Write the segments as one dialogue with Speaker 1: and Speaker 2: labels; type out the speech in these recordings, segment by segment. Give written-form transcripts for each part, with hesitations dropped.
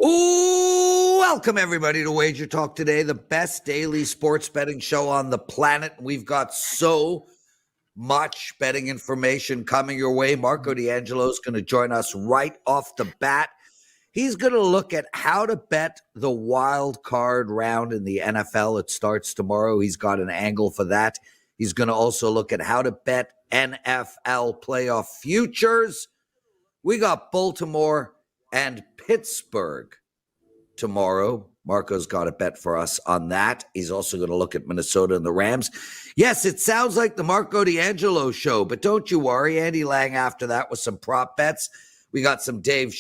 Speaker 1: Ooh, welcome everybody to WagerTalk Today, the best daily sports betting show on the planet. We've got so much betting information coming your way. Marco D'Angelo is going to join us right off the bat. He's going to look at how to bet the wild card round in the NFL. It starts tomorrow. He's got an angle for that. He's going to also look at how to bet NFL playoff futures. We got Baltimore and Pittsburgh tomorrow. Marco's got a bet for us on that. He's also going to look at Minnesota and the Rams. Yes, it sounds like the Marco D'Angelo show, but don't you worry. Andy Lang after that with some prop bets. We got some Dave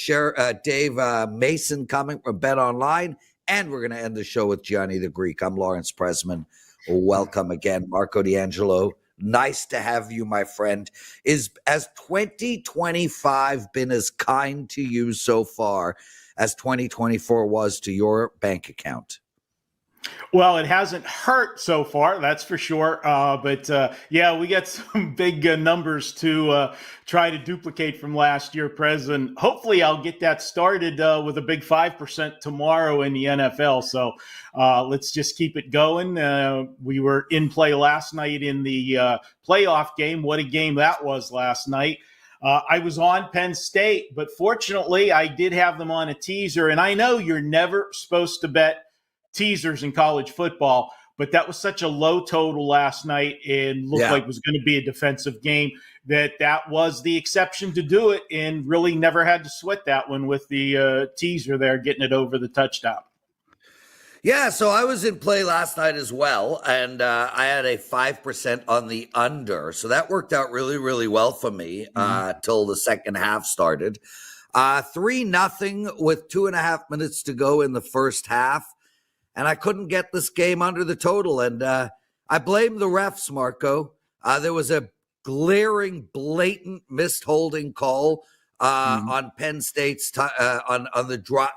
Speaker 1: Mason coming from Bet Online, and we're going to end the show with Gianni the Greek. I'm Lawrence Presman. Welcome again, Marco D'Angelo. Nice to have you, my friend. Has 2025 been as kind to you so far as 2024 was to your bank account?
Speaker 2: Well, it hasn't hurt so far, that's for sure. But we got some big numbers to try to duplicate from last year, Prez. And hopefully I'll get that started with a big 5% tomorrow in the NFL. So let's just keep it going. We were in play last night in the playoff game. What a game that was last night. I was on Penn State, but fortunately I did have them on a teaser. And I know you're never supposed to bet teasers in college football, but that was such a low total last night and looked like it was going to be a defensive game that was the exception to do it, and really never had to sweat that one with the teaser there, getting it over the touchdown.
Speaker 1: Yeah, so I was in play last night as well, and I had a 5% on the under, so that worked out really, really well for me till the second half started. 3-0 with 2.5 minutes to go in the first half. And I couldn't get this game under the total. And I blame the refs, Marco. There was a glaring, blatant missed holding call on Penn State's on the drop.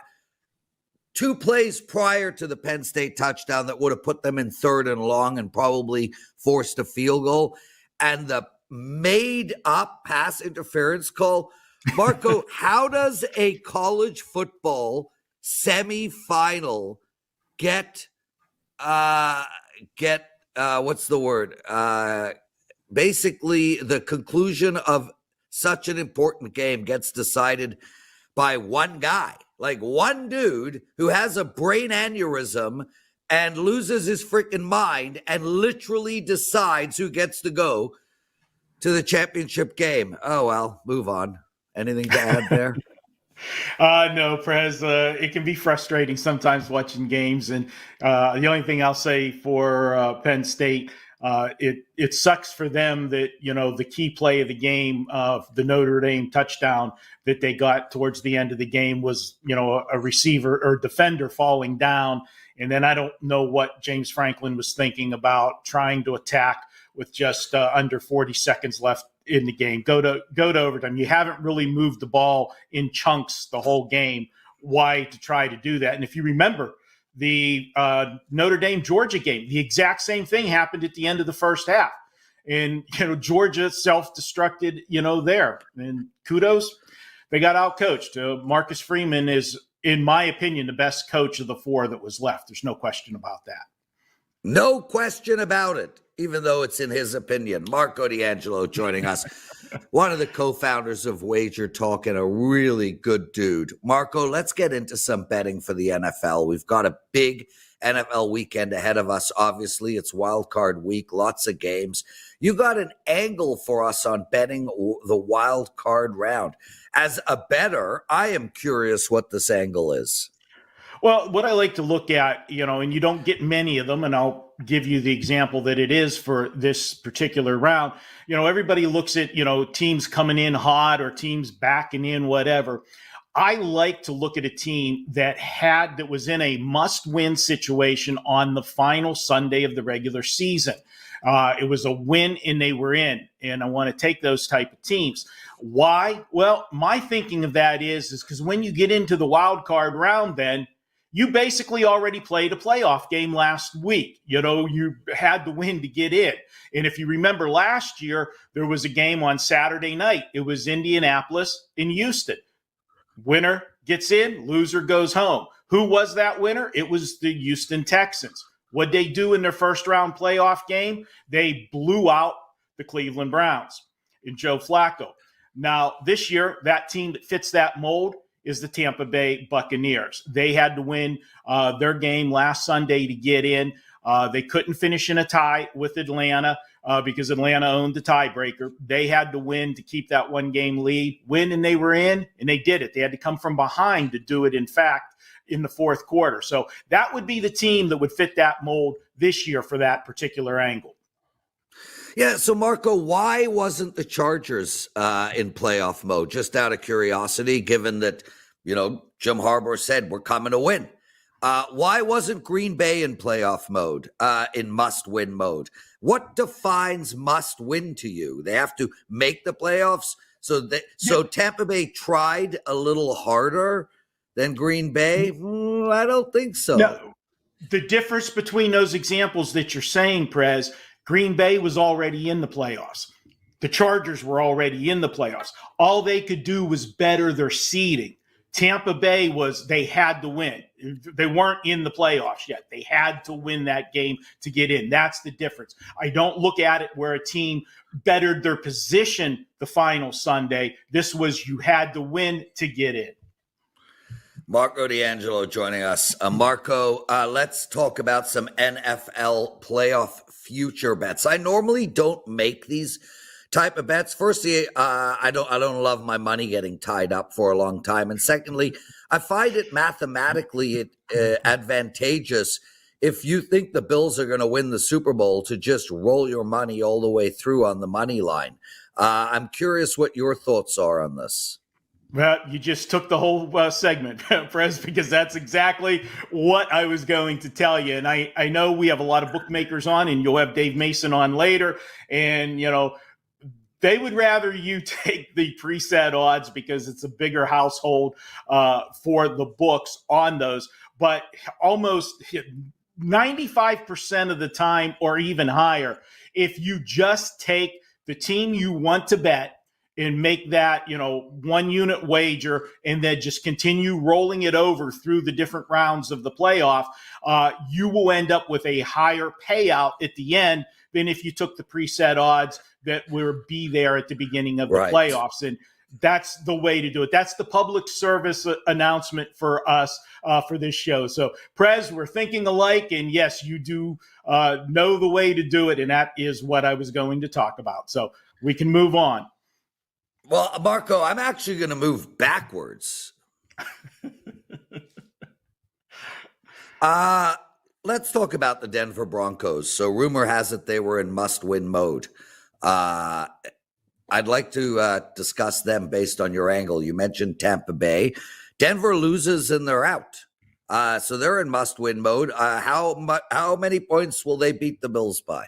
Speaker 1: 2 plays prior to the Penn State touchdown that would have put them in 3rd and long and probably forced a field goal. And the made-up pass interference call. Marco, how does a college football semifinal get what's the word? Basically, the conclusion of such an important game gets decided by one guy, like one dude who has a brain aneurysm and loses his freaking mind and literally decides who gets to go to the championship game. Oh, well, move on. Anything to add there?
Speaker 2: No, Prez, it can be frustrating sometimes watching games. And the only thing I'll say for Penn State, it sucks for them that, the key play of the game, the Notre Dame touchdown that they got towards the end of the game was, a receiver or defender falling down. And then I don't know what James Franklin was thinking about trying to attack with just under 40 seconds left in the game. Go to overtime. You haven't really moved the ball in chunks the whole game. Why to try to do that? And if you remember the Notre Dame Georgia game, the exact same thing happened at the end of the first half. And Georgia self-destructed, there. And kudos, they got out-coached. Marcus Freeman is, in my opinion, the best coach of the 4 that was left. There's no question about that.
Speaker 1: No question about it, even though it's in his opinion. Marco D'Angelo joining us, one of the co-founders of WagerTalk and a really good dude. Marco, let's get into some betting for the NFL. We've got a big NFL weekend ahead of us. Obviously, it's Wildcard week, lots of games. You got an angle for us on betting the Wildcard round. As a bettor, I am curious what this angle is.
Speaker 2: Well, what I like to look at, and you don't get many of them, and I'll give you the example that it is for this particular round. Everybody looks at, teams coming in hot or teams backing in, whatever. I like to look at a team that was in a must-win situation on the final Sunday of the regular season. It was a win and they were in, and I want to take those type of teams. Why? Well, my thinking of that is because when you get into the wild card round, then you basically already played a playoff game last week. You had to win to get in. And if you remember last year, there was a game on Saturday night. It was Indianapolis and Houston. Winner gets in, loser goes home. Who was that winner? It was the Houston Texans. What'd they do in their first round playoff game? They blew out the Cleveland Browns and Joe Flacco. Now, this year, that team that fits that mold is the Tampa Bay Buccaneers. They had to win their game last Sunday to get in. They couldn't finish in a tie with Atlanta because Atlanta owned the tiebreaker. They had to win to keep that one-game lead, win, and they were in, and they did it. They had to come from behind to do it, in fact, in the fourth quarter. So that would be the team that would fit that mold this year for that particular angle.
Speaker 1: Yeah, so Marco, why wasn't the Chargers in playoff mode? Just out of curiosity, given that, Jim Harbaugh said we're coming to win. Why wasn't Green Bay in playoff mode, in must-win mode? What defines must-win to you? They have to make the playoffs? So Tampa Bay tried a little harder than Green Bay? I don't think so.
Speaker 2: No, the difference between those examples that you're saying, Prez, Green Bay was already in the playoffs. The Chargers were already in the playoffs. All they could do was better their seeding. Tampa Bay they had to win. They weren't in the playoffs yet. They had to win that game to get in. That's the difference. I don't look at it where a team bettered their position the final Sunday. This was you had to win to get in.
Speaker 1: Marco D'Angelo joining us. Marco, let's talk about some NFL playoff future bets. I normally don't make these type of bets. Firstly, I don't love my money getting tied up for a long time, and secondly, I find it mathematically advantageous if you think the Bills are going to win the Super Bowl to just roll your money all the way through on the money line. I'm curious what your thoughts are on this.
Speaker 2: Well, you just took the whole segment, Prez, because that's exactly what I was going to tell you. And I know we have a lot of bookmakers on, and you'll have Dave Mason on later. And, they would rather you take the preset odds because it's a bigger household for the books on those. But almost 95% of the time or even higher, if you just take the team you want to bet and make that, 1 unit wager and then just continue rolling it over through the different rounds of the playoff, you will end up with a higher payout at the end than if you took the preset odds that will be there at the beginning of the playoffs. And that's the way to do it. That's the public service announcement for us for this show. So, Prez, we're thinking alike. And yes, you do know the way to do it. And that is what I was going to talk about. So we can move on.
Speaker 1: Well, Marco, I'm actually going to move backwards. Let's talk about the Denver Broncos. So rumor has it they were in must-win mode. I'd like to discuss them based on your angle. You mentioned Tampa Bay. Denver loses and they're out. So they're in must-win mode. How many points will they beat the Bills by?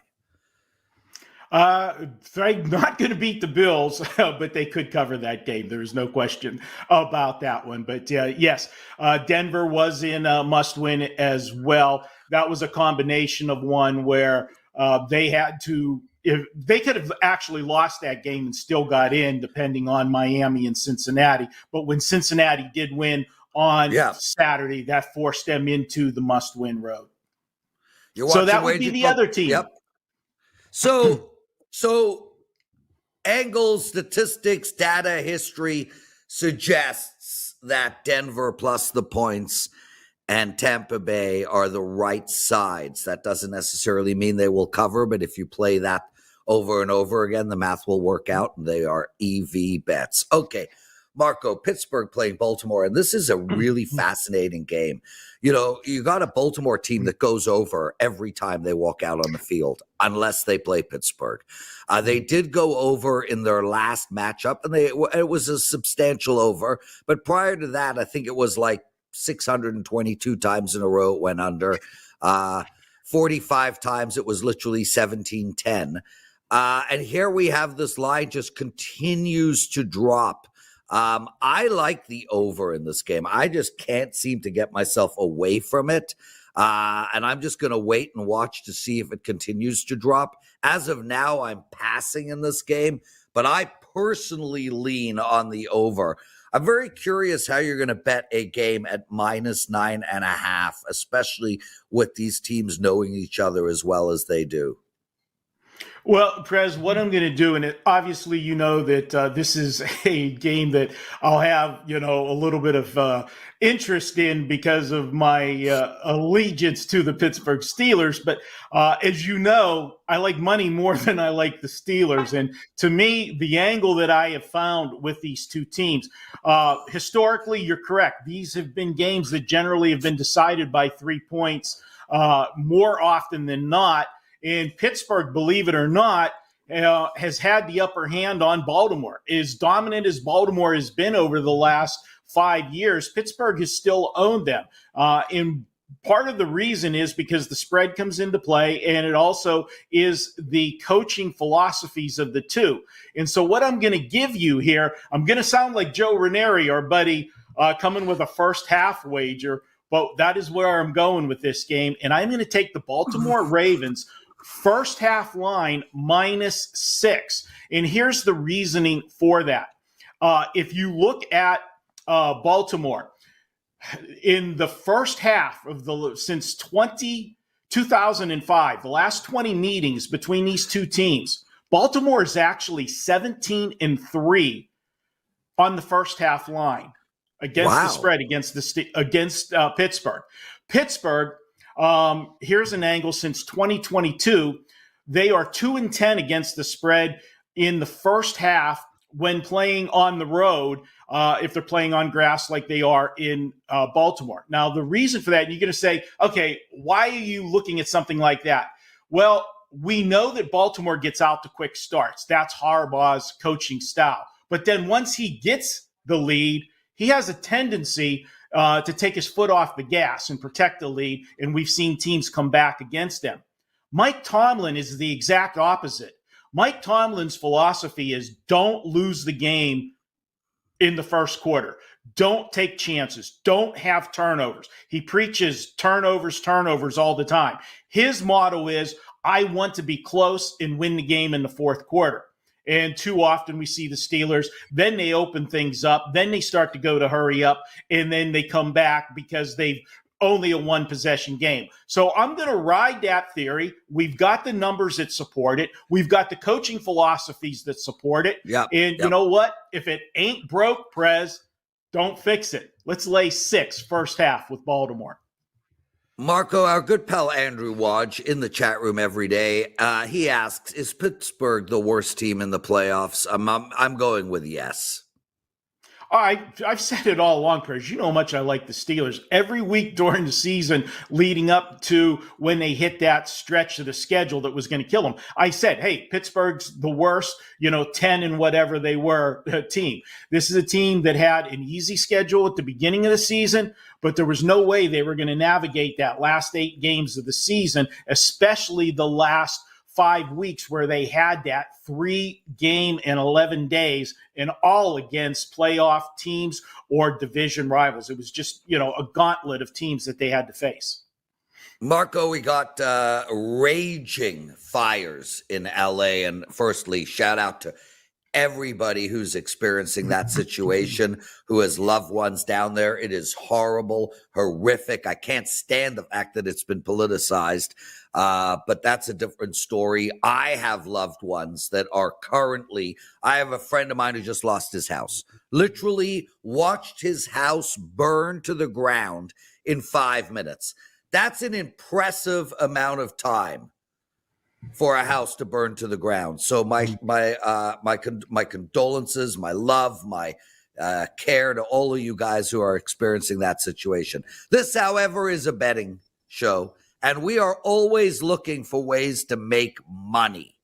Speaker 2: They're not going to beat the Bills, but they could cover that game. There's no question about that one. But yes, Denver was in must-win as well. That was a combination of one where they had to. If they could have actually lost that game and still got in, depending on Miami and Cincinnati. But when Cincinnati did win on Saturday, that forced them into the must-win road. So that would be the other team.
Speaker 1: Yep. So angles, statistics, data, history suggests that Denver plus the points and Tampa Bay are the right sides. That doesn't necessarily mean they will cover, but if you play that over and over again, the math will work out, and they are EV bets. Okay, Marco, Pittsburgh playing Baltimore, and this is a really fascinating game. You got a Baltimore team that goes over every time they walk out on the field, unless they play Pittsburgh. They did go over in their last matchup, and it was a substantial over. But prior to that, I think it was like 622 times in a row it went under. 45 times it was literally 17-10. And here we have this line just continues to drop. I like the over in this game. I just can't seem to get myself away from it. And I'm just going to wait and watch to see if it continues to drop. As of now, I'm passing in this game, but I personally lean on the over. I'm very curious how you're going to bet a game at -9.5, especially with these teams knowing each other as well as they do.
Speaker 2: Well, Prez, what I'm going to do, and obviously you know that this is a game that I'll have, a little bit of interest in because of my allegiance to the Pittsburgh Steelers. But as you know, I like money more than I like the Steelers. And to me, the angle that I have found with these two teams, historically, you're correct. These have been games that generally have been decided by 3 points more often than not. And Pittsburgh, believe it or not, has had the upper hand on Baltimore. As dominant as Baltimore has been over the last 5 years, Pittsburgh has still owned them. And part of the reason is because the spread comes into play, and it also is the coaching philosophies of the two. And so what I'm going to give you here, I'm going to sound like Joe Ranieri, our buddy, coming with a first half wager, but that is where I'm going with this game. And I'm going to take the Baltimore Ravens first half line -6. And here's the reasoning for that. If you look at Baltimore in the first half of since 2005, the last 20 meetings between these two teams, Baltimore is actually 17-3 on the first half line against the spread against Pittsburgh. Pittsburgh, here's an angle since 2022. They are 2-10 against the spread in the first half when playing on the road, if they're playing on grass like they are in Baltimore. Now, the reason for that, you're going to say, okay, why are you looking at something like that? Well, we know that Baltimore gets out to quick starts. That's Harbaugh's coaching style. But then once he gets the lead, he has a tendency to take his foot off the gas and protect the lead, and we've seen teams come back against him. Mike Tomlin is the exact opposite. Mike Tomlin's philosophy is don't lose the game in the first quarter. Don't take chances. Don't have turnovers. He preaches turnovers all the time. His motto is, I want to be close and win the game in the fourth quarter. And too often we see the Steelers, then they open things up, then they start to go to hurry up, and then they come back because they've only a one-possession game. So I'm going to ride that theory. We've got the numbers that support it. We've got the coaching philosophies that support it. You know what? If it ain't broke, Prez, don't fix it. Let's lay 6 first half with Baltimore.
Speaker 1: Marco, our good pal Andrew Wadge in the chat room every day, he asks, is Pittsburgh the worst team in the playoffs? I'm going with yes.
Speaker 2: I've said it all along, Prez. You know how much I like the Steelers. Every week during the season leading up to when they hit that stretch of the schedule that was going to kill them, I said, hey, Pittsburgh's the worst, 10 and whatever they were team. This is a team that had an easy schedule at the beginning of the season, but there was no way they were going to navigate that last 8 games of the season, especially the last 5 weeks where they had that 3 game in 11 days and all against playoff teams or division rivals. It was just, a gauntlet of teams that they had to face.
Speaker 1: Marco, we got raging fires in LA. And firstly, shout out to everybody who's experiencing that situation, who has loved ones down there. It is horrible, horrific. I can't stand the fact that it's been politicized, but that's a different story. I have loved ones that are currently, I have a friend of mine who just lost his house, literally watched his house burn to the ground in 5 minutes. That's an impressive amount of time for a house to burn to the ground. So my condolences, my love, my care to all of you guys who are experiencing that situation. This, however, is a betting show, and we are always looking for ways to make money.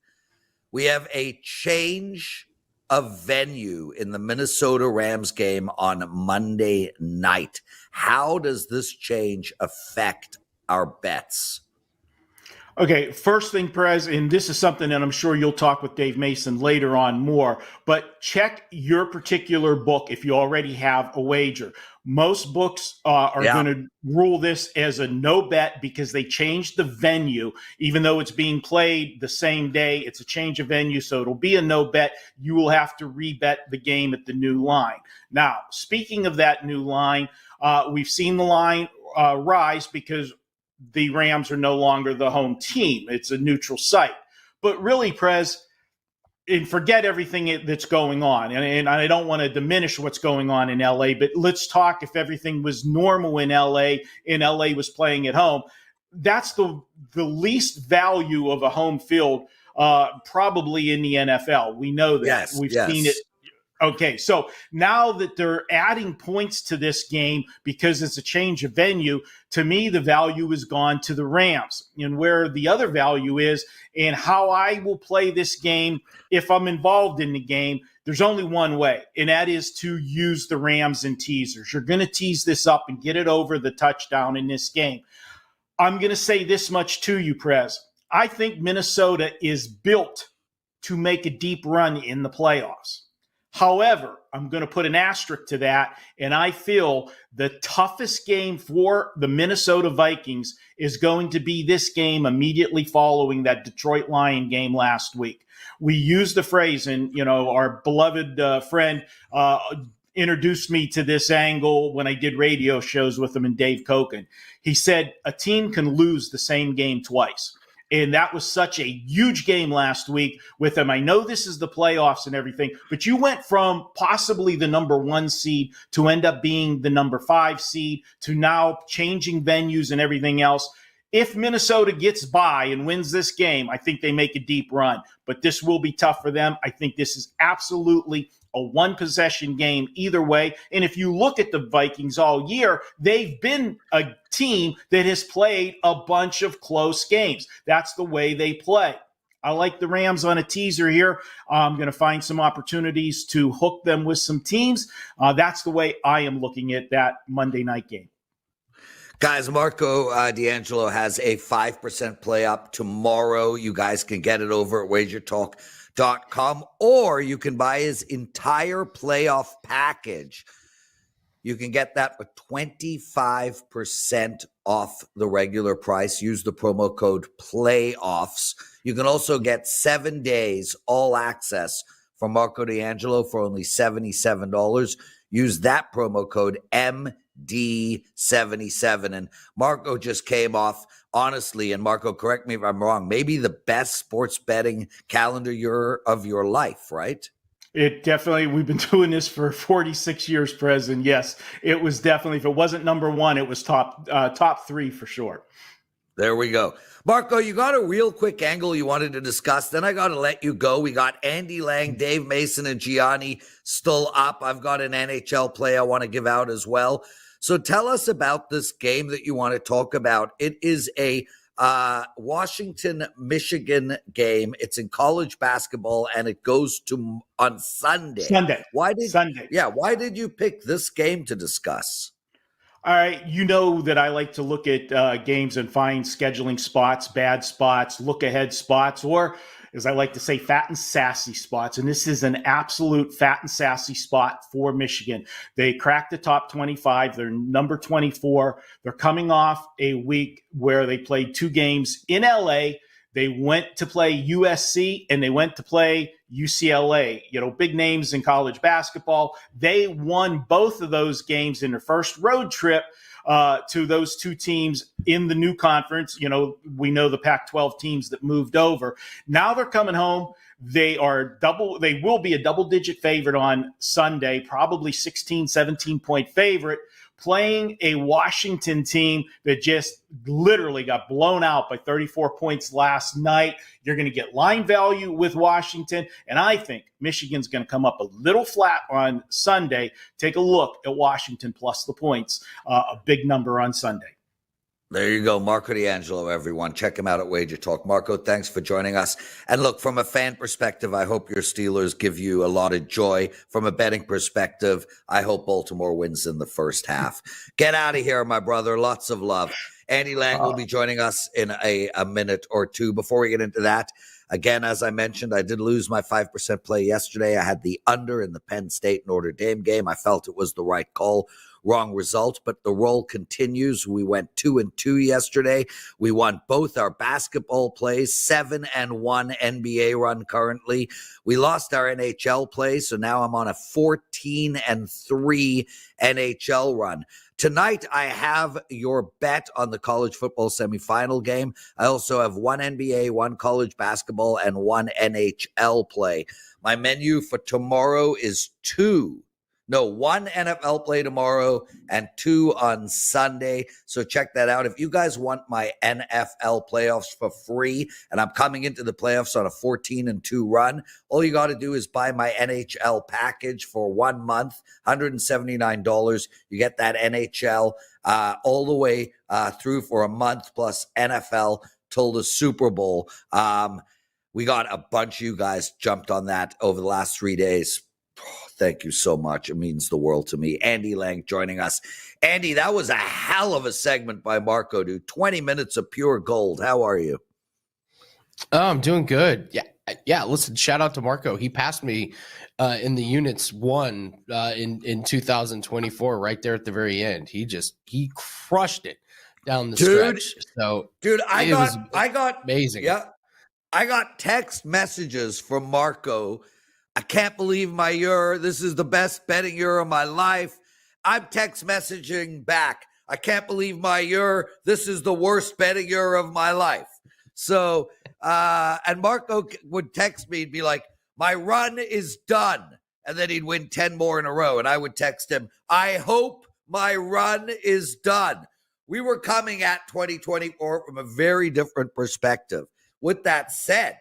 Speaker 1: We have a change of venue in the Minnesota Rams game on Monday night. How does this change affect our bets?
Speaker 2: Okay, first thing, Perez, and this is something that I'm sure you'll talk with Dave Mason later on more, but check your particular book if you already have a wager. Most books are going to rule this as a no bet because they changed the venue. Even though it's being played the same day, it's a change of venue, so it'll be a no bet. You will have to rebet the game at the new line. Now, speaking of that new line, we've seen the line rise because the Rams are no longer the home team. It's a neutral site. But really, Prez, and forget everything that's going on. And I don't want to diminish what's going on in LA, but let's talk if everything was normal in LA and LA was playing at home. That's the least value of a home field probably in the NFL. We know that.
Speaker 1: Yes,
Speaker 2: We've seen it. Okay, so now that they're adding points to this game because it's a change of venue, to me, the value has gone to the Rams. And where the other value is and how I will play this game if I'm involved in the game, there's only one way, and that is to use the Rams in teasers. You're going to tease this up and get it over the touchdown in this game. I'm going to say this much to you, Prez. I think Minnesota is built to make a deep run in the playoffs. However, I'm going to put an asterisk to that, and I feel the toughest game for the Minnesota Vikings is going to be this game immediately following that Detroit Lion game last week. We used the phrase, and our beloved friend introduced me to this angle when I did radio shows with him and Dave Koken. He said a team can lose the same game twice. And that was such a huge game last week with them. I know this is the playoffs and everything, but you went from possibly the number 1 seed to end up being the number 5 seed to now changing venues and everything else. If Minnesota gets by and wins this game, I think they make a deep run, but this will be tough for them. I think this is absolutely a one-possession game either way. And if you look at the Vikings all year, they've been a team that has played a bunch of close games. That's the way they play. I like the Rams on a teaser here. I'm going to find some opportunities to hook them with some teams. That's the way I am looking at that Monday night game.
Speaker 1: Guys, Marco D'Angelo has a 5% play up tomorrow. You guys can get it over at WagerTalk.com, or you can buy his entire playoff package. You can get that for 25% off the regular price. Use the promo code PLAYOFFS. You can also get 7 days all access from Marco D'Angelo for only $77. Use that promo code MD77. And Marco just came off, honestly, and Marco, correct me if I'm wrong, maybe the best sports betting calendar year of your life, right?
Speaker 2: It definitely, we've been doing this for 46 years, Prez, and yes, it was definitely, if it wasn't number 1, it was top 3 for sure.
Speaker 1: There we go. Marco, you got a real quick angle you wanted to discuss. Then I got to let you go. We got Andy Lang, Dave Mason, and Gianni still up. I've got an NHL play I want to give out as well. So tell us about this game that you want to talk about. It is a Washington-Michigan game. It's in college basketball, and it goes to on Sunday. Why did you pick this game to discuss?
Speaker 2: All right, you know that I like to look at games and find scheduling spots, bad spots, look-ahead spots, or as I like to say, fat and sassy spots. And this is an absolute fat and sassy spot for Michigan. They cracked the top 25. They're number 24. They're coming off a week where they played 2 games in LA. They went to play USC and they went to play UCLA, big names in college basketball. They won both of those games in their first road trip to those 2 teams in the new conference. We know the Pac-12 teams that moved over. Now they're coming home. They will be a double-digit favorite on Sunday, probably 16, 17-point favorite, playing a Washington team that just literally got blown out by 34 points last night. You're going to get line value with Washington, and I think Michigan's going to come up a little flat on Sunday. Take a look at Washington plus the points, a big number on Sunday.
Speaker 1: There you go. Marco D'Angelo, everyone. Check him out at Wager Talk. Marco, thanks for joining us. And look, from a fan perspective, I hope your Steelers give you a lot of joy. From a betting perspective, I hope Baltimore wins in the first half. Get out of here, my brother. Lots of love. Andy Lang will be joining us in a minute or two. Before we get into that, again, as I mentioned, I did lose my 5% play yesterday. I had the under in the Penn State Notre Dame game. I felt it was the right call. Wrong result, but the roll continues. We went 2-2 yesterday. We won both our basketball plays, 7-1 NBA run currently. We lost our NHL play, so now I'm on a 14-3 NHL run. Tonight, I have your bet on the college football semifinal game. I also have one NBA, one college basketball, and one NHL play. My menu for tomorrow is one NFL play tomorrow and 2 on Sunday. So check that out. If you guys want my NFL playoffs for free, and I'm coming into the playoffs on a 14-2 run, all you got to do is buy my NHL package for 1 month, $179. You get that NHL all the way through for a month plus NFL till the Super Bowl. We got a bunch of you guys jumped on that over the last 3 days. Thank you so much. It means the world to me. Andy Lang joining us. Andy, that was a hell of a segment by Marco, dude. 20 minutes of pure gold. How are you?
Speaker 3: Oh, I'm doing good. Yeah. Listen, shout out to Marco. He passed me in the units one in 2024, right there at the very end. He crushed it down the stretch. So,
Speaker 1: dude, I got
Speaker 3: amazing.
Speaker 1: Yeah, I got text messages from Marco. I can't believe my year. This is the best betting year of my life. I'm text messaging back. I can't believe my year. This is the worst betting year of my life. So, and Marco would text me and be like, my run is done. And then he'd win 10 more in a row. And I would text him, I hope my run is done. We were coming at 2024 from a very different perspective. With that said,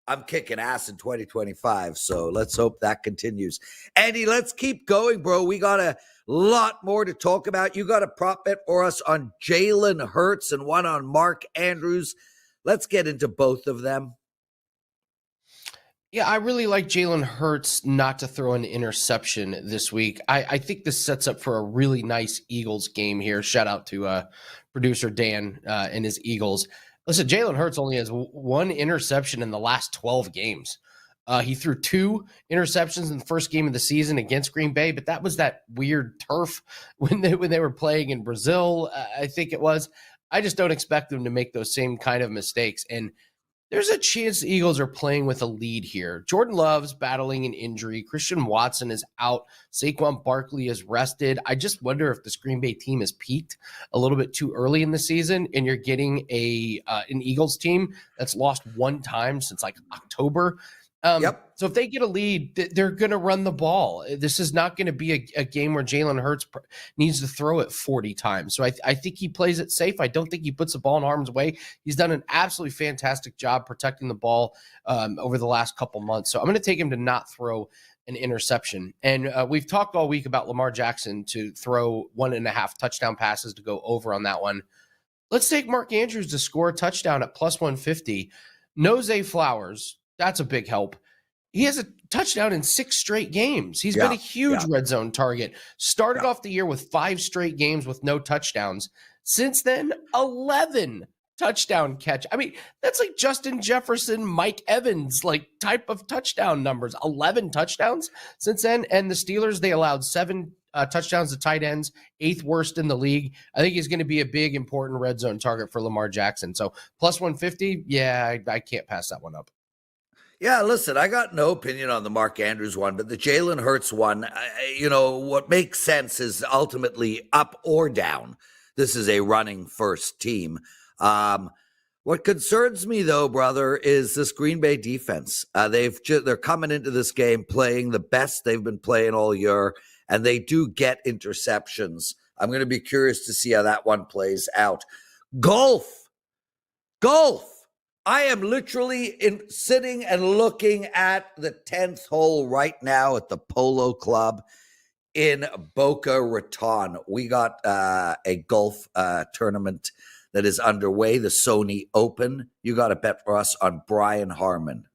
Speaker 1: I'm kicking ass in 2025, so let's hope that continues. Andy, let's keep going, bro. We got a lot more to talk about. You got a prop bet for us on Jalen Hurts and one on Mark Andrews. Let's get into both of them.
Speaker 3: Yeah, I really like Jalen Hurts not to throw an interception this week. I think this sets up for a really nice Eagles game here. Shout out to producer Dan and his Eagles. Listen, Jalen Hurts only has one interception in the last 12 games. He threw 2 interceptions in the first game of the season against Green Bay, but that was that weird turf when they were playing in Brazil, I think it was. I just don't expect them to make those same kind of mistakes. And there's a chance the Eagles are playing with a lead here. Jordan Love's battling an injury. Christian Watson is out. Saquon Barkley is rested. I just wonder if this Green Bay team has peaked a little bit too early in the season, and you're getting an Eagles team that's lost one time since like October. So if they get a lead, they're going to run the ball. This is not going to be a game where Jalen Hurts needs to throw it 40 times. So I think he plays it safe. I don't think he puts the ball in harm's way. He's done an absolutely fantastic job protecting the ball over the last couple months. So I'm going to take him to not throw an interception. And we've talked all week about Lamar Jackson to throw 1.5 touchdown passes to go over on that one. Let's take Mark Andrews to score a touchdown at plus 150. No Zay Flowers. That's a big help. He has a touchdown in 6 straight games. He's been a huge red zone target. Started off the year with 5 straight games with no touchdowns. Since then, 11 touchdown catch. I mean, that's like Justin Jefferson, Mike Evans, like type of touchdown numbers. 11 touchdowns since then. And the Steelers, they allowed 7 touchdowns to tight ends, 8th worst in the league. I think he's going to be a big, important red zone target for Lamar Jackson. So plus 150, I can't pass that one up.
Speaker 1: Yeah, listen, I got no opinion on the Mark Andrews one, but the Jalen Hurts one, what makes sense is ultimately up or down. This is a running first team. What concerns me, though, brother, is this Green Bay defense. They're coming into this game playing the best they've been playing all year, and they do get interceptions. I'm going to be curious to see how that one plays out. Golf. I am literally sitting and looking at the 10th hole right now at the Polo Club in Boca Raton. We got a golf tournament that is underway, the Sony Open. You got to bet for us on Brian Harmon.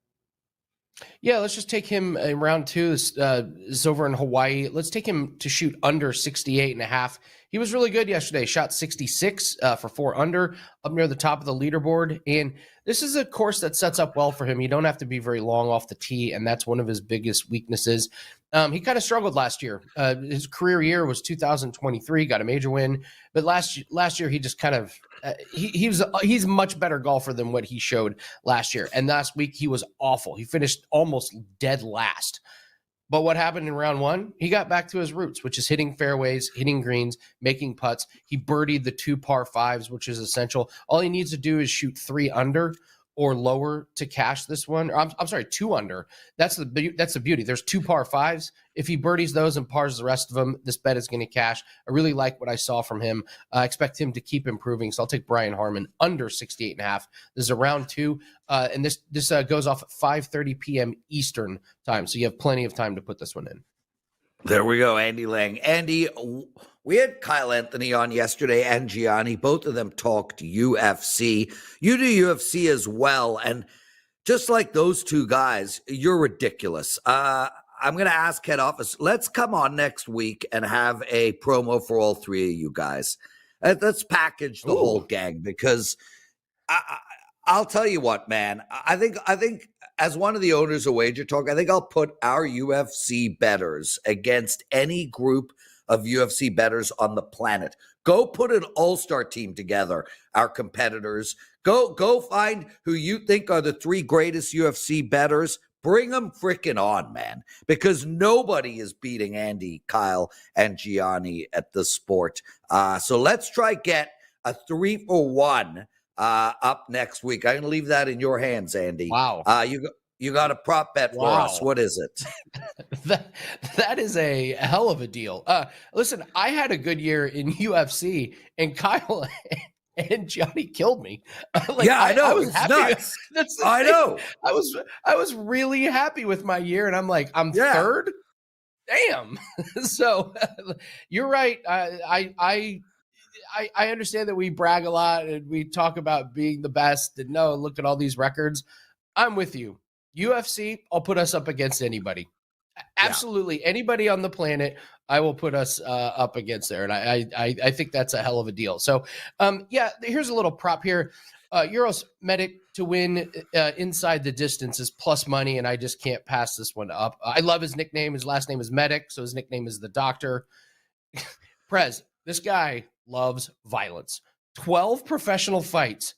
Speaker 3: Yeah, let's just take him in round 2. This is over in Hawaii. Let's take him to shoot under 68.5. He was really good yesterday. Shot 66 for 4 under, up near the top of the leaderboard. And this is a course that sets up well for him. You don't have to be very long off the tee, and that's one of his biggest weaknesses. He kind of struggled last year. His career year was 2023, got a major win. But last year, he just kind of he's a much better golfer than what he showed last year. And last week, he was awful. He finished almost dead last. But what happened in round 1? He got back to his roots, which is hitting fairways, hitting greens, making putts. He birdied the 2 par 5s, which is essential. All he needs to do is shoot 3 under or lower to cash this one. Or I'm sorry, 2 under. That's the beauty. There's 2 par 5s. If he birdies those and pars the rest of them, this bet is going to cash. I really like what I saw from him. I expect him to keep improving. So I'll take Brian Harman under 68.5. This is a round 2. And this goes off at 5:30 p.m. Eastern time. So you have plenty of time to put this one in.
Speaker 1: There we go, Andy Lang. Andy, we had Kyle Anthony on yesterday and Gianni. Both of them talked UFC. You do UFC as well. And just like those 2 guys, you're ridiculous. I'm going to ask head office, let's come on next week and have a promo for all 3 of you guys. Let's package the whole gang, because I'll tell you what, man. I think as one of the owners of WagerTalk, I think I'll put our UFC bettors against any group of UFC bettors on the planet. Go put an all-star team together, our competitors. Go find who you think are the 3 greatest UFC bettors. Bring them freaking on, man, because nobody is beating Andy, Kyle, and Gianni at the sport. So let's try get a 3-for-1 up next week. I'm going to leave that in your hands, Andy.
Speaker 3: Wow.
Speaker 1: You got a prop bet for us. What is it?
Speaker 3: that is a hell of a deal. Listen, I had a good year in UFC, and Kyle and Gianni killed me.
Speaker 1: I know. I was
Speaker 3: happy.
Speaker 1: Nuts.
Speaker 3: That's
Speaker 1: I know.
Speaker 3: I was really happy with my year, and I'm like, I'm third. Damn. So you're right. I understand that we brag a lot and we talk about being the best, and no, look at all these records. I'm with you. UFC, I'll put us up against anybody. Absolutely. Anybody on the planet, I will put us up against there. And I think that's a hell of a deal. So, here's a little prop here. Euros Medic to win inside the distance is plus money, and I just can't pass this one up. I love his nickname. His last name is Medic, so his nickname is the Doctor. Prez, this guy loves violence. 12 professional fights.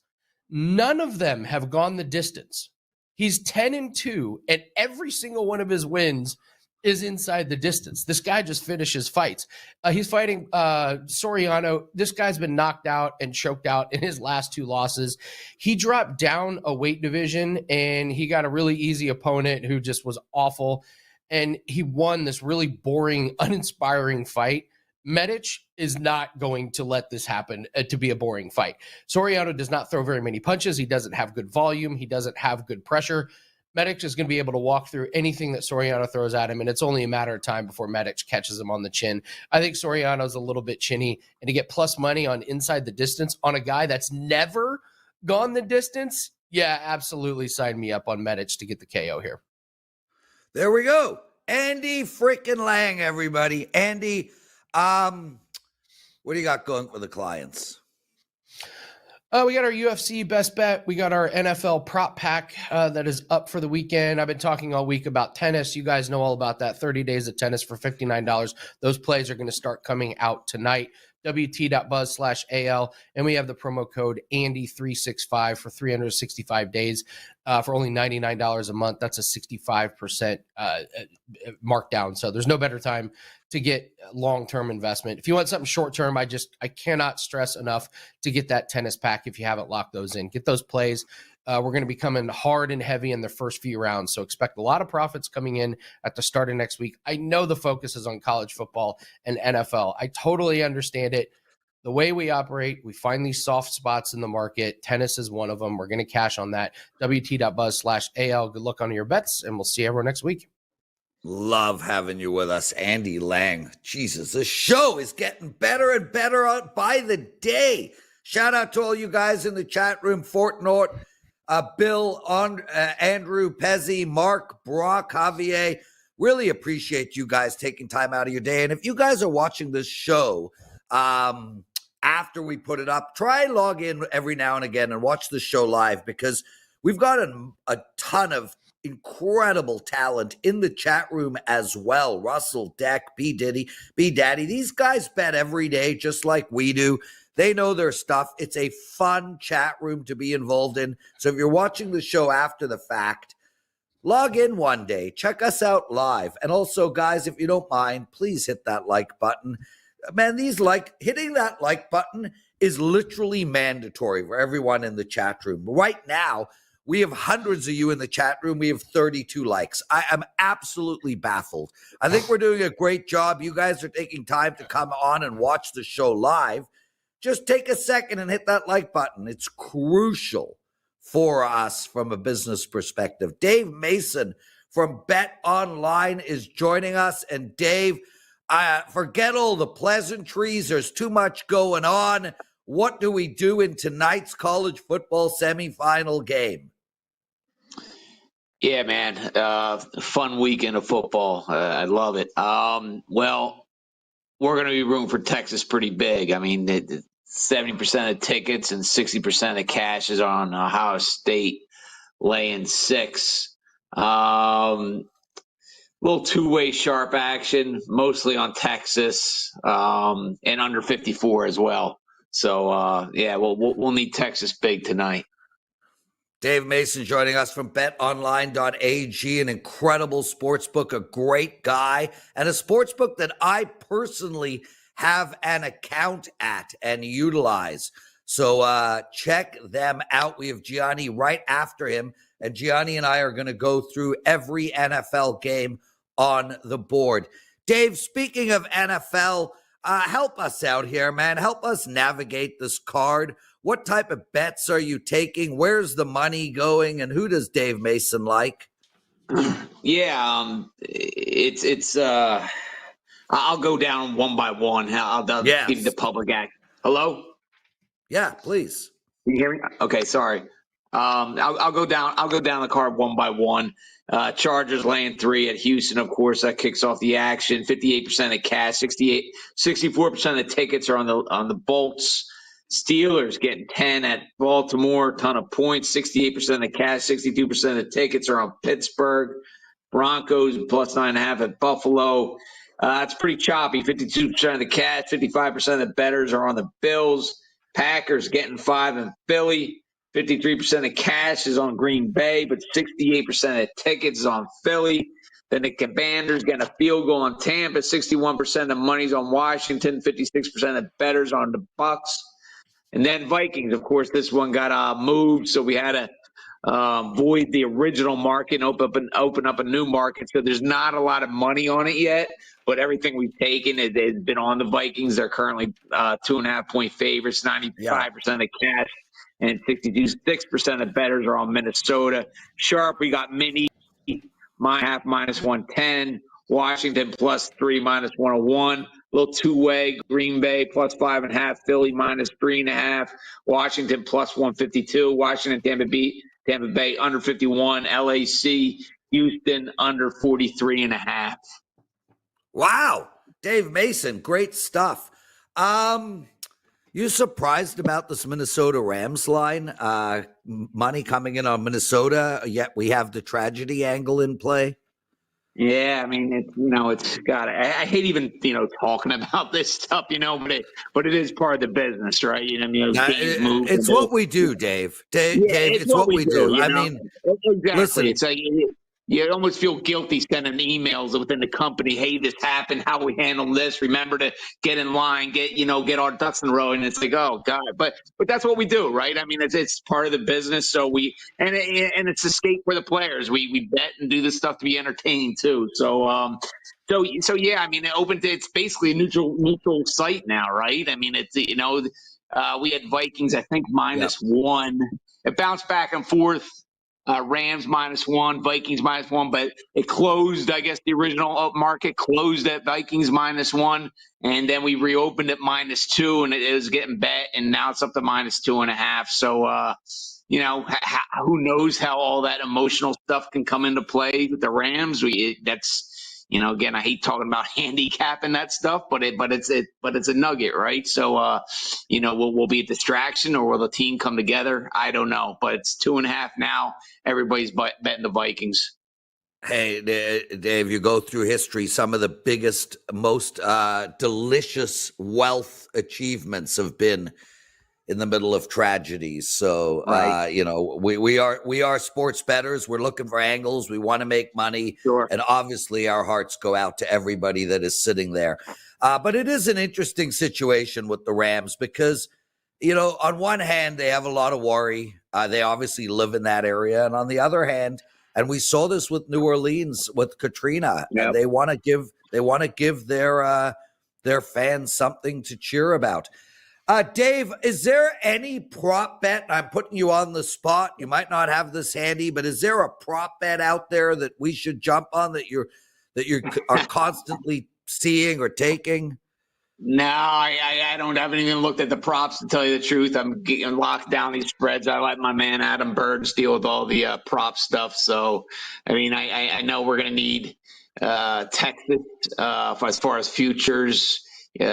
Speaker 3: None of them have gone the distance. He's 10-2, and every single one of his wins is inside the distance. This guy just finishes fights. He's fighting Soriano. This guy's been knocked out and choked out in his last 2 losses. He dropped down a weight division, and he got a really easy opponent who just was awful, and he won this really boring, uninspiring fight. Medic is not going to let this happen to be a boring fight. Soriano does not throw very many punches. He doesn't have good volume. He doesn't have good pressure. Medic is going to be able to walk through anything that Soriano throws at him, and it's only a matter of time before Medic catches him on the chin. I think Soriano's a little bit chinny, and to get plus money on inside the distance on a guy that's never gone the distance, yeah, absolutely sign me up on Medic to get the KO here.
Speaker 1: There we go. Andy freaking Lang, everybody. Andy, what do you got going for the clients?
Speaker 3: We got our UFC best bet. We got our NFL prop pack that is up for the weekend. I've been talking all week about tennis. You guys know all about that. 30 days of tennis for $59. Those plays are going to start coming out tonight. WT.buzz/AL. And we have the promo code Andy365 for 365 days for only $99 a month. That's a 65% markdown. So there's no better time to get long-term investment. If you want something short-term, I cannot stress enough to get that tennis pack if you haven't locked those in. Get those plays. We're going to be coming hard and heavy in the first few rounds, so expect a lot of profits coming in at the start of next week. I know the focus is on college football and NFL. I totally understand it. The way we operate, we find these soft spots in the market. Tennis is one of them. We're going to cash on that. WT.buzz/AL. Good luck on your bets, and we'll see everyone next week.
Speaker 1: Love having you with us, Andy Lang. Jesus, this show is getting better and better by the day. Shout out to all you guys in the chat room, Fort North. Bill, Andrew, Pezzi, Mark, Brock, Javier. Really appreciate you guys taking time out of your day. And if you guys are watching this show after we put it up, try and log in every now and again and watch the show live, because we've got a ton of incredible talent in the chat room as well. Russell, Deck, B Diddy, B Daddy. These guys bet every day just like we do. They know their stuff. It's a fun chat room to be involved in. So if you're watching the show after the fact, log in one day. Check us out live. And also, guys, if you don't mind, please hit that like button. Man, hitting that like button is literally mandatory for everyone in the chat room. Right now, we have hundreds of you in the chat room. We have 32 likes. I am absolutely baffled. I think we're doing a great job. You guys are taking time to come on and watch the show live. Just take a second and hit that like button. It's crucial for us from a business perspective. Dave Mason from Bet Online is joining us. And Dave, forget all the pleasantries. There's too much going on. What do we do in tonight's college football semifinal game?
Speaker 4: Yeah, man. Fun weekend of football. I love it. Well, we're going to be rooting for Texas pretty big. I mean, 70% of tickets and 60% of cash is on Ohio State laying 6. Little two-way sharp action, mostly on Texas, and under 54 as well. So, we'll need Texas big tonight.
Speaker 1: Dave Mason joining us from betonline.ag, an incredible sportsbook, a great guy, and a sportsbook that I personally have an account at and utilize. So check them out. We have Gianni right after him, and Gianni and I are going to go through every NFL game on the board. Dave, speaking of NFL, help us out here, man. Help us navigate this card. What type of bets are you taking? Where's the money going? And who does Dave Mason like?
Speaker 4: Yeah, I'll go down one by one. I'll give you the public act. Hello?
Speaker 1: Yeah, please.
Speaker 4: Can you hear me? Okay, sorry. I'll go down the card one by one. Chargers laying 3 at Houston, of course, that kicks off the action. 58% of cash, 64% of the tickets are on the Bolts. Steelers getting 10 at Baltimore, ton of points, 68% of the cash, 62% of the tickets are on Pittsburgh. Broncos plus 9.5 at Buffalo. It's pretty choppy. 52% of the cash, 55% of the bettors are on the Bills. Packers getting 5 in Philly. 53% of cash is on Green Bay, but 68% of the tickets is on Philly. Then the Commanders getting a field goal on Tampa. 61% of the money's on Washington. 56% of the bettors on the Bucks. And then Vikings, of course, this one got moved, so we had to void the original market and open up a new market. So there's not a lot of money on it yet, but everything we've taken has been on the Vikings. They're currently 2.5-point favorites, 95% of the cash, and 6% of bettors are on Minnesota. Sharp, we got Mini, -half, -110. Washington +3, -101. Little two-way, Green Bay +5.5, Philly -3.5, Washington +152, Washington, Tampa Bay under 51, LAC, Houston under 43.5.
Speaker 1: Wow, Dave Mason, great stuff. You surprised about this Minnesota Rams line? Money coming in on Minnesota, yet we have the tragedy angle in play.
Speaker 4: Yeah, I mean, it's got. I hate even talking about this stuff, but it is part of the business, right?
Speaker 1: It's what we do, Dave. Dave, it's what we do. I mean,
Speaker 4: exactly.
Speaker 1: Listen,
Speaker 4: it's like you almost feel guilty sending emails within the company. Hey, this happened. How we handle this? Remember to get in line, get our ducks in a row. And it's like, oh God, but that's what we do, right? I mean, it's part of the business. So and it's escape for the players. We bet and do this stuff to be entertaining too. So yeah, I mean, it's basically a neutral site now, right? I mean, it's we had Vikings, I think -1. It bounced back and forth. Rams -1, Vikings -1, but it closed. I guess the original market closed at Vikings -1, and then we reopened at -2, and it was getting bet, and now it's up to -2.5. So who knows how all that emotional stuff can come into play with the Rams. Again, I hate talking about handicapping that stuff, but it's a nugget, right? So, will be a distraction, or will the team come together? I don't know, but it's 2.5 now. Everybody's betting the Vikings.
Speaker 1: Hey, Dave, you go through history, some of the biggest, most delicious wealth achievements have been in the middle of tragedies. So,
Speaker 4: Right.
Speaker 1: we are sports bettors. We're looking for angles. We want to make money.
Speaker 4: Sure.
Speaker 1: And obviously our hearts go out to everybody that is sitting there. But it is an interesting situation with the Rams because, on one hand, they have a lot of worry. They obviously live in that area. And on the other hand, and we saw this with New Orleans with Katrina,
Speaker 4: Yep.
Speaker 1: and they want to give their fans something to cheer about. Dave, is there any prop bet? I'm putting you on the spot. You might not have this handy, but is there a prop bet out there that we should jump on that you are constantly seeing or taking?
Speaker 4: No, I don't. Haven't even looked at the props, to tell you the truth. I'm getting locked down these spreads. I let my man Adam Burns deal with all the prop stuff. So, I know we're going to need Texas as far as futures for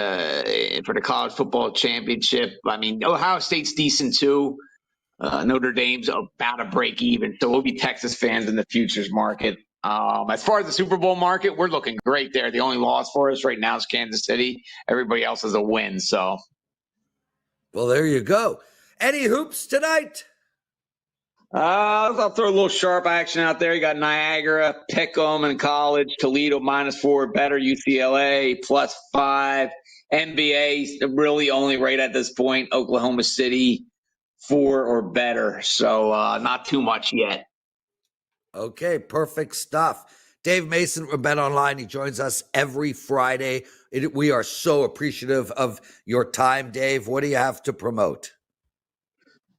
Speaker 4: the college football championship. Ohio State's decent too. Notre Dame's about to break even, so we'll be Texas fans in the futures market. As far as the Super Bowl market, we're looking great there. The only loss for us right now is Kansas City. Everybody else is a win. So,
Speaker 1: well, there you go. Any hoops tonight?
Speaker 4: I'll throw a little sharp action out there. You got Niagara, Pick'em in college, Toledo -4, better UCLA +5, NBA really only right at this point, Oklahoma City 4 or better. So not too much yet.
Speaker 1: Okay, perfect stuff. Dave Mason from Bet Online. He joins us every Friday. We are so appreciative of your time, Dave. What do you have to promote?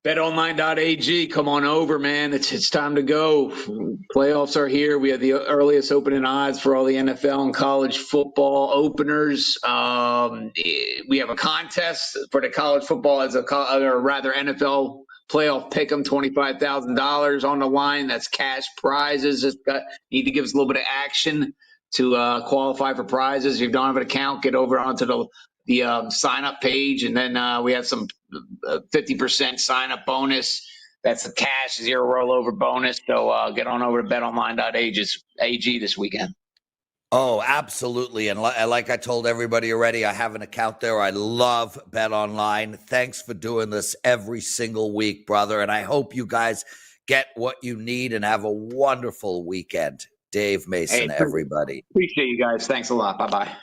Speaker 4: BetOnline.ag, come on over, man. It's time to go. Playoffs are here. We have the earliest opening odds for all the NFL and college football openers. We have a contest for the college football or rather NFL playoff pick'em, $25,000 on the line. That's cash prizes. Need to give us a little bit of action to qualify for prizes. If you don't have an account, get over onto the sign up page, and then we have some 50% sign up bonus. That's a cash 0 rollover bonus. So get on over to betonline.ag this weekend.
Speaker 1: Oh, absolutely. And like I told everybody already, I have an account there. I love Bet Online. Thanks for doing this every single week, brother. And I hope you guys get what you need and have a wonderful weekend. Dave Mason, everybody.
Speaker 4: Appreciate you guys. Thanks a lot. Bye-bye.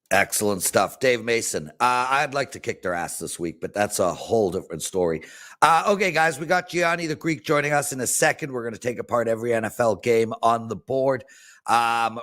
Speaker 1: Excellent stuff. Dave Mason. I'd like to kick their ass this week, but that's a whole different story. Okay, guys, we got Gianni the Greek joining us in a second. We're going to take apart every NFL game on the board.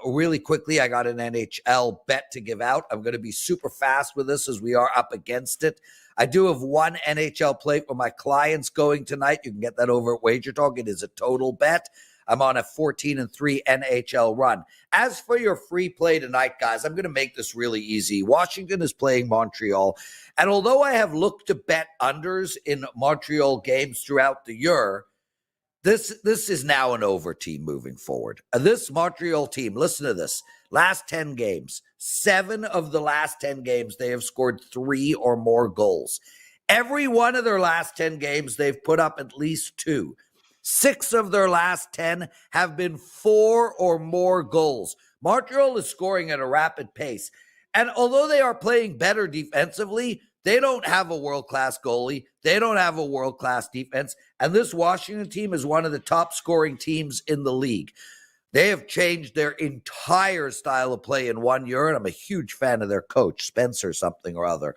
Speaker 1: Really quickly, I got an NHL bet to give out. I'm going to be super fast with this as we are up against it. I do have one NHL play for my clients going tonight. You can get that over at WagerTalk. It is a total bet. I'm on a 14-3 NHL run. As for your free play tonight, guys, I'm going to make this really easy. Washington is playing Montreal. And although I have looked to bet unders in Montreal games throughout the year, this is now an over team moving forward. This Montreal team, listen to this. Last 10 games, 7 of the last 10 games, they have scored 3 or more goals. Every one of their last 10 games, they've put up at least 2. 6 of their last 10 have been 4 or more goals. Montreal is scoring at a rapid pace. And although they are playing better defensively, they don't have a world-class goalie. They don't have a world-class defense. And this Washington team is one of the top scoring teams in the league. They have changed their entire style of play in 1 year, and I'm a huge fan of their coach, Spencer something or other.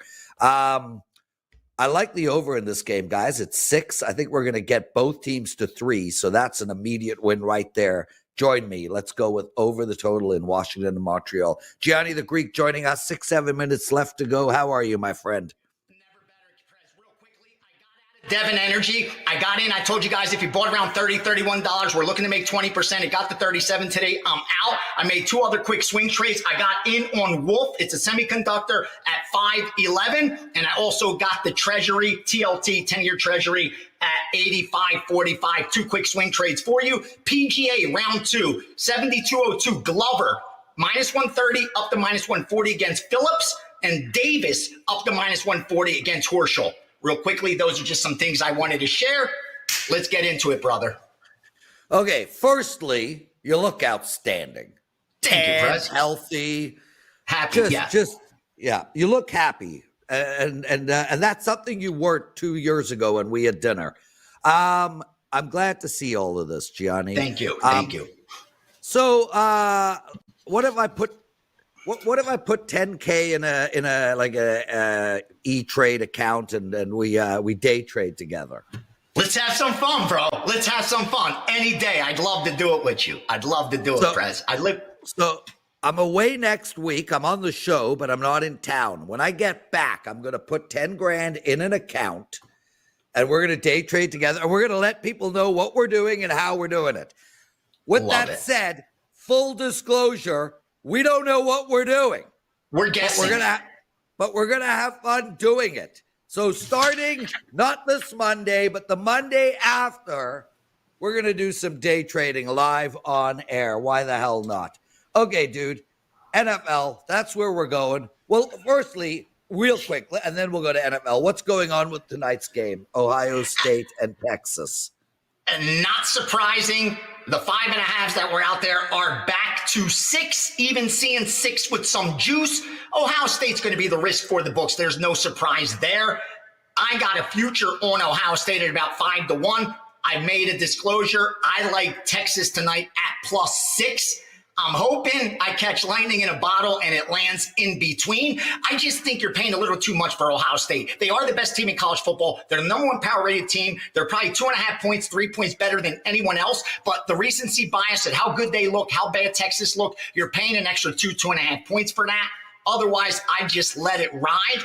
Speaker 1: I like the over in this game, guys. It's 6. I think we're going to get both teams to 3, so that's an immediate win right there. Join me. Let's go with over the total in Washington and Montreal. Gianni the Greek joining us. 6-7 minutes left to go. How are you, my friend?
Speaker 5: Never better, Prez. Real quickly, I got at it Devon Energy. I got in. I told you guys if you bought around $30, $31, we're looking to make 20%. It got to 37 today. I'm out. I made 2 other quick swing trades. I got in on Wolf. It's a semiconductor at 5.11. And I also got the Treasury, TLT, 10-year Treasury at 85.45. 2 quick swing trades for you. PGA round 2, 72.02. Glover, minus 130 up to minus 140 against Phillips. And Davis up to minus 140 against Horschel. Real quickly, those are just some things I wanted to share. Let's get into it, brother.
Speaker 1: Okay, firstly, you look outstanding.
Speaker 5: Thank you, Prez.
Speaker 1: Healthy.
Speaker 5: Happy,
Speaker 1: Yeah, you look happy. And that's something you weren't 2 years ago when we had dinner. I'm glad to see all of this, Gianni.
Speaker 5: Thank you. Thank you.
Speaker 1: So, what if I put 10K in a like a E-Trade account and we day trade together?
Speaker 5: Let's have some fun, bro. Let's have some fun. Any day. I'd love to do it with you. I'd love to do it, Prez.
Speaker 1: So I'm away next week. I'm on the show, but I'm not in town. When I get back, I'm going to put 10 grand in an account and we're going to day trade together and we're going to let people know what we're doing and how we're doing it. With that said, full disclosure, we don't know what we're doing.
Speaker 5: We're guessing.
Speaker 1: But we're gonna have fun doing it. So starting not this Monday, but the Monday after, we're gonna do some day trading live on air. Why the hell not? Okay, dude. NFL, that's where we're going. Well, firstly, real quick, and then we'll go to NFL. What's going on with tonight's game? Ohio State and Texas.
Speaker 5: And not surprising, the 5.5s that were out there are back to 6, even seeing 6 with some juice. Ohio State's going to be the risk for the books. There's no surprise there. I got a future on Ohio State at about 5-1. I made a disclosure. I like Texas tonight at +6. I'm hoping I catch lightning in a bottle and it lands in between. I just think you're paying a little too much for Ohio State. They are the best team in college football. They're the number 1 power rated team. They're probably 2.5 points, 3 points better than anyone else. But the recency bias at how good they look, how bad Texas look, you're paying an extra 2.5 points for that. Otherwise, I just let it ride.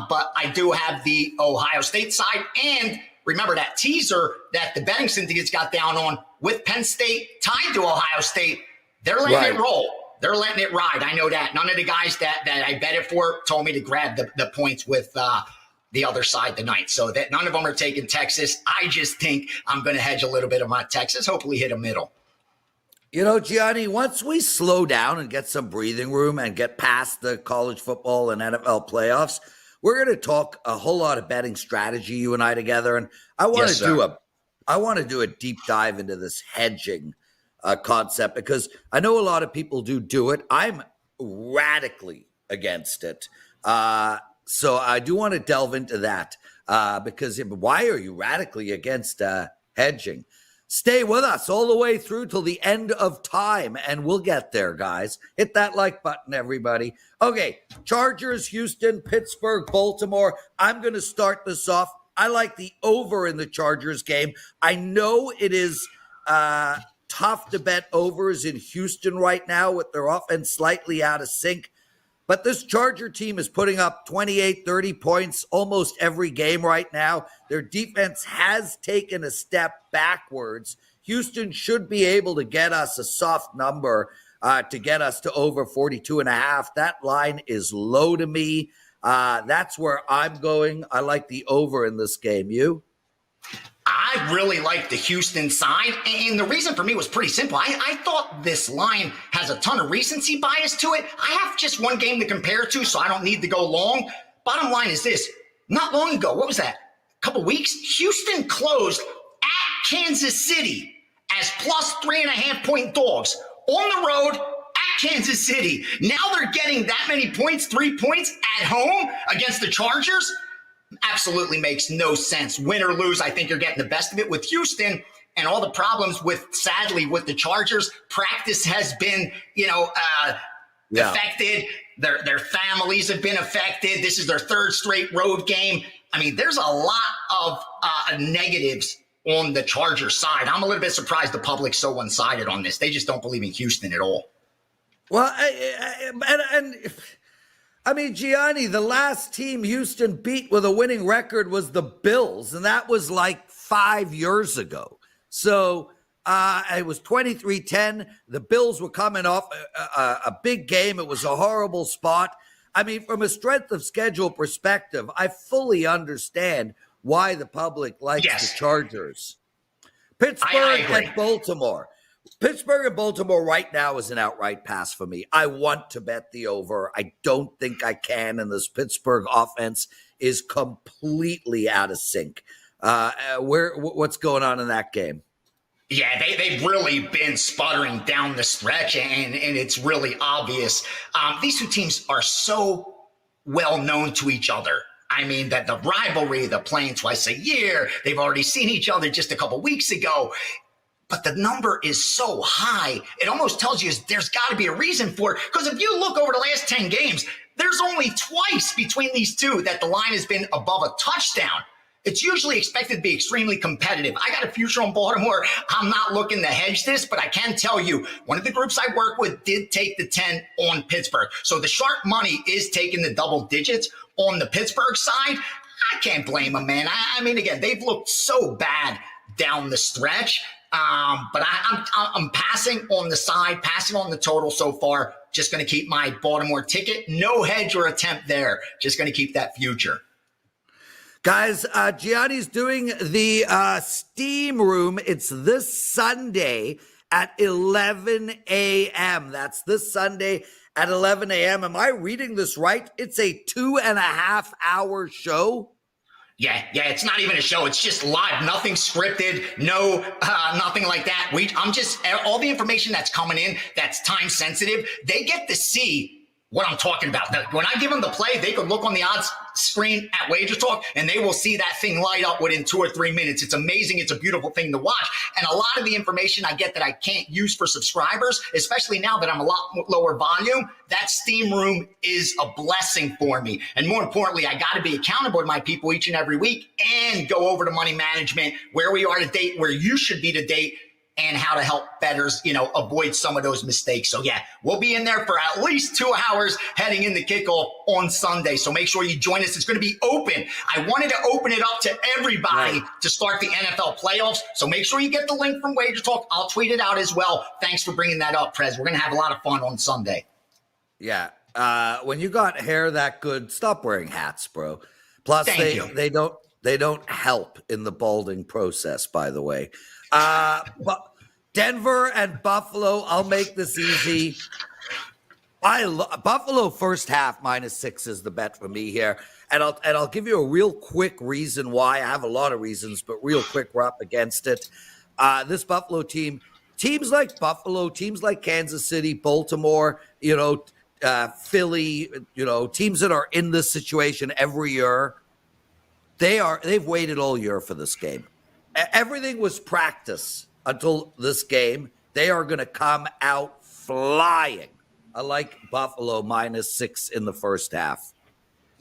Speaker 5: But I do have the Ohio State side. And remember that teaser that the betting syndicates got down on with Penn State tied to Ohio State. They're letting it roll. They're letting it ride. I know that. None of the guys that I bet it for told me to grab the points with the other side tonight. So that none of them are taking Texas. I just think I'm going to hedge a little bit of my Texas, hopefully hit a middle.
Speaker 1: You know, Gianni, once we slow down and get some breathing room and get past the college football and NFL playoffs, we're going to talk a whole lot of betting strategy, you and I together. And I want to do a deep dive into this hedging concept because I know a lot of people do it. I'm radically against it. So I do want to delve into that because why are you radically against hedging? Stay with us all the way through till the end of time and we'll get there, guys. Hit that like button, everybody. Okay, Chargers, Houston, Pittsburgh, Baltimore. I'm going to start this off. I like the over in the Chargers game. I know it is tough to bet overs in Houston right now with their offense slightly out of sync. But this Charger team is putting up 28, 30 points almost every game right now. Their defense has taken a step backwards. Houston should be able to get us a soft number to get us to over 42.5. That line is low to me. That's where I'm going. I like the over in this game. You?
Speaker 5: I really like the Houston side, and the reason for me was pretty simple. I thought this line has a ton of recency bias to it. I have just one game to compare to, so I don't need to go long. Bottom line is this. Not long ago, what was that? A couple weeks? Houston closed at Kansas City as plus 3.5 point dogs on the road at Kansas City. Now they're getting that many points, 3 points at home against the Chargers. Absolutely makes no sense. Win or lose, I think you're getting the best of it with Houston and all the problems sadly, with the Chargers. Practice has been, affected. Their families have been affected. This is their 3rd straight road game. I mean, there's a lot of negatives on the Chargers side. I'm a little bit surprised the public's so one-sided on this. They just don't believe in Houston at all.
Speaker 1: Well, I mean, Gianni, the last team Houston beat with a winning record was the Bills, and that was like 5 years ago. So it was 23-10. The Bills were coming off a big game. It was a horrible spot. I mean, from a strength of schedule perspective, I fully understand why the public likes the Chargers. Pittsburgh and Baltimore. Pittsburgh and Baltimore right now is an outright pass for me. I want to bet the over. I don't think I can, and this Pittsburgh offense is completely out of sync. What's going on in that game?
Speaker 5: Yeah, they've really been sputtering down the stretch, and it's really obvious. These two teams are so well known to each other. I mean, that the rivalry, the playing twice a year, they've already seen each other just a couple weeks ago. But the number is so high, it almost tells you there's got to be a reason for it. Because if you look over the last 10 games, there's only twice between these two that the line has been above a touchdown. It's usually expected to be extremely competitive. I got a future on Baltimore. I'm not looking to hedge this, but I can tell you, one of the groups I work with did take the 10 on Pittsburgh. So the sharp money is taking the double digits on the Pittsburgh side. I can't blame them, man. I mean, again, they've looked so bad down the stretch. But I'm passing on the side, passing on the total so far. Just going to keep my Baltimore ticket. No hedge or attempt there. Just going to keep that future.
Speaker 1: Guys, Gianni's doing the Steam Room. It's this Sunday at 11 a.m. That's this Sunday at 11 a.m. Am I reading this right? It's a 2.5 hour show.
Speaker 5: Yeah, it's not even a show. It's just live, nothing scripted, no, nothing like that. I'm just, all the information that's coming in, that's time sensitive, they get to see what I'm talking about. When I give them the play, they could look on the odds screen at WagerTalk and they will see that thing light up within 2 or 3 minutes. It's amazing. It's a beautiful thing to watch. And a lot of the information I get that I can't use for subscribers, especially now that I'm a lot lower volume, that Steam Room is a blessing for me. And more importantly, I got to be accountable to my people each and every week and go over to money management, where we are to date, where you should be to date, and how to help bettors, avoid some of those mistakes. So yeah, we'll be in there for at least 2 hours heading into kickoff on Sunday. So make sure you join us. It's going to be open. I wanted to open it up to everybody to start the NFL playoffs. So make sure you get the link from WagerTalk. I'll tweet it out as well. Thanks for bringing that up, Prez. We're going to have a lot of fun on Sunday.
Speaker 1: Yeah. When you got hair that good, stop wearing hats, bro. Plus, they don't help in the balding process, by the way. But Denver and Buffalo, I'll make this easy. Buffalo first half -6 is the bet for me here. And I'll give you a real quick reason why. I have a lot of reasons, but real quick, we're up against it. This Buffalo team, teams like Buffalo, teams like Kansas City, Baltimore, Philly, teams that are in this situation every year, they've waited all year for this game. Everything was practice until this game. They are going to come out flying. I like Buffalo -6 in the first half.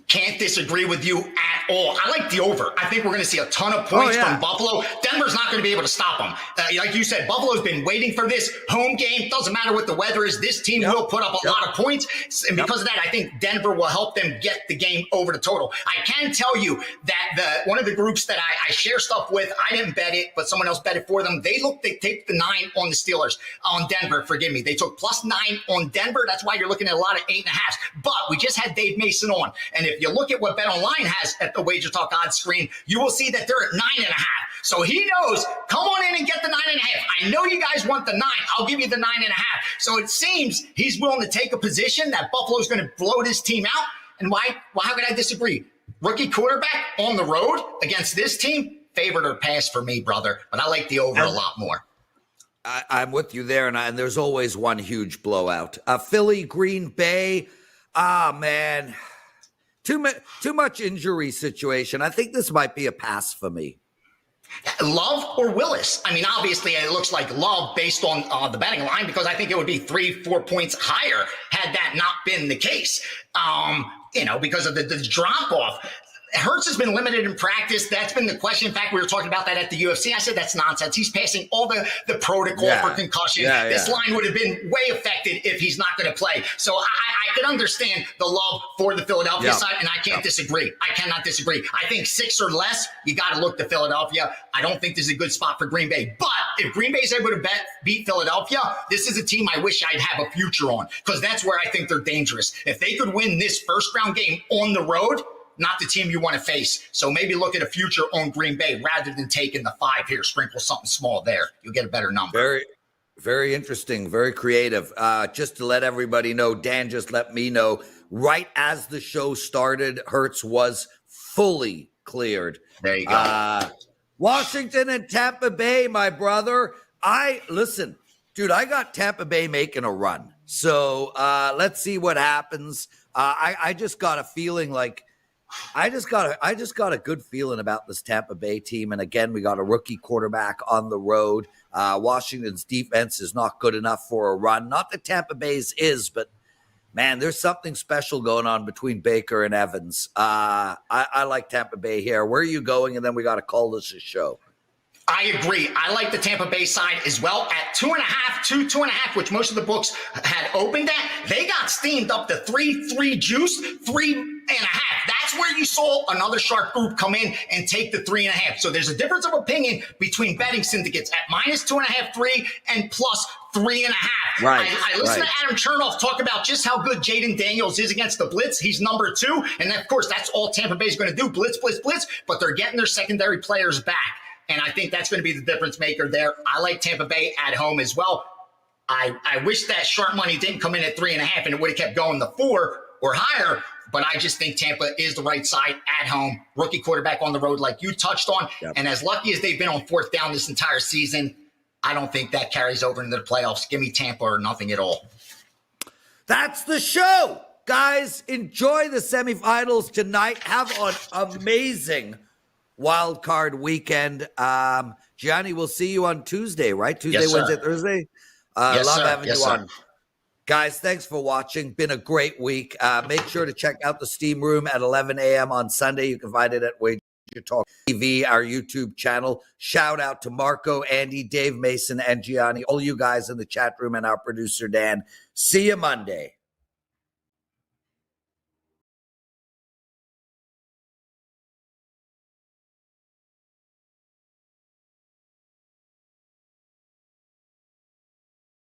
Speaker 5: Can't disagree with you at all. I like the over. I think we're going to see a ton of points from Buffalo. Denver's not going to be able to stop them. Like you said, Buffalo's been waiting for this home game. Doesn't matter what the weather is. This team will put up a lot of points. And because of that, I think Denver will help them get the game over the total. I can tell you that one of the groups that I share stuff with, I didn't bet it, but someone else bet it for them. They take the 9 on the Steelers, on Denver, forgive me. They took +9 on Denver. That's why you're looking at a lot of 8.5s. But we just had Dave Mason on. And if you look at what BetOnline has at the WagerTalk odds screen, you will see that they're at 9.5. So he knows, come on in and get the 9.5. I know you guys want the 9. I'll give you the 9.5. So it seems he's willing to take a position that Buffalo's going to blow this team out. And why? Well, how could I disagree? Rookie quarterback on the road against this team, favored or pass for me, brother. But I like the over a lot more.
Speaker 1: I'm with you there, and there's always one huge blowout. Philly, Green Bay. Man. Too much injury situation. I think this might be a pass for me.
Speaker 5: Love or Willis? I mean, obviously, it looks like Love based on the betting line, because I think it would be 3-4 points higher had that not been the case. Because of the drop off. Hertz has been limited in practice. That's been the question. In fact, we were talking about that at the UFC. I said that's nonsense. He's passing all the protocol for concussion. This line would have been way affected if he's not going to play. So I can understand the love for the Philadelphia side, and I can't disagree. I cannot disagree. I think 6 or less, you got to look to Philadelphia. I don't think this is a good spot for Green Bay. But if Green Bay is able to beat Philadelphia, this is a team I wish I'd have a future on, because that's where I think they're dangerous. If they could win this first-round game on the road, not the team you want to face. So maybe look at a future on Green Bay rather than taking the 5 here. Sprinkle something small there. You'll get a better number.
Speaker 1: Very, very interesting. Very creative. Just to let everybody know, Dan just let me know, right as the show started, Hertz was fully cleared.
Speaker 5: There you go.
Speaker 1: Washington and Tampa Bay, my brother. Listen, dude, I got Tampa Bay making a run. So let's see what happens. I just got a feeling like, I just got a good feeling about this Tampa Bay team. And again, we got a rookie quarterback on the road. Washington's defense is not good enough for a run. Not that Tampa Bay's is, but man, there's something special going on between Baker and Evans. I like Tampa Bay here. Where are you going? And then we got to call this a show.
Speaker 5: I agree. I like the Tampa Bay side as well at 2.5, 2.5, which most of the books had opened at. They got steamed up to 3 juice, 3.5. That's where you saw another sharp group come in and take the 3.5. So there's a difference of opinion between betting syndicates at -2.5, 3, and plus 3.5.
Speaker 1: Right.
Speaker 5: I listened to Adam Chernoff talk about just how good Jaden Daniels is against the blitz. He's number 2. And of course, that's all Tampa Bay is going to do. Blitz, blitz, blitz. But they're getting their secondary players back. And I think that's going to be the difference maker there. I like Tampa Bay at home as well. I wish that sharp money didn't come in at 3.5 and it would have kept going to 4 or higher. But I just think Tampa is the right side at home. Rookie quarterback on the road like you touched on. Yep. And as lucky as they've been on 4th down this entire season, I don't think that carries over into the playoffs. Give me Tampa or nothing at all.
Speaker 1: That's the show. Guys, enjoy the semifinals tonight. Have an amazing Wildcard weekend. Gianni, we'll see you on Tuesday, right? Tuesday,
Speaker 5: yes,
Speaker 1: Wednesday, Thursday.
Speaker 5: Yes,
Speaker 1: love
Speaker 5: sir.
Speaker 1: having
Speaker 5: yes,
Speaker 1: you
Speaker 5: sir.
Speaker 1: on. Guys, thanks for watching. Been a great week. Make sure to check out the Steam Room at 11 a.m. on Sunday. You can find it at WagerTalk TV, our YouTube channel. Shout out to Marco, Andy, Dave Mason, and Gianni, all you guys in the chat room, and our producer, Dan. See you Monday.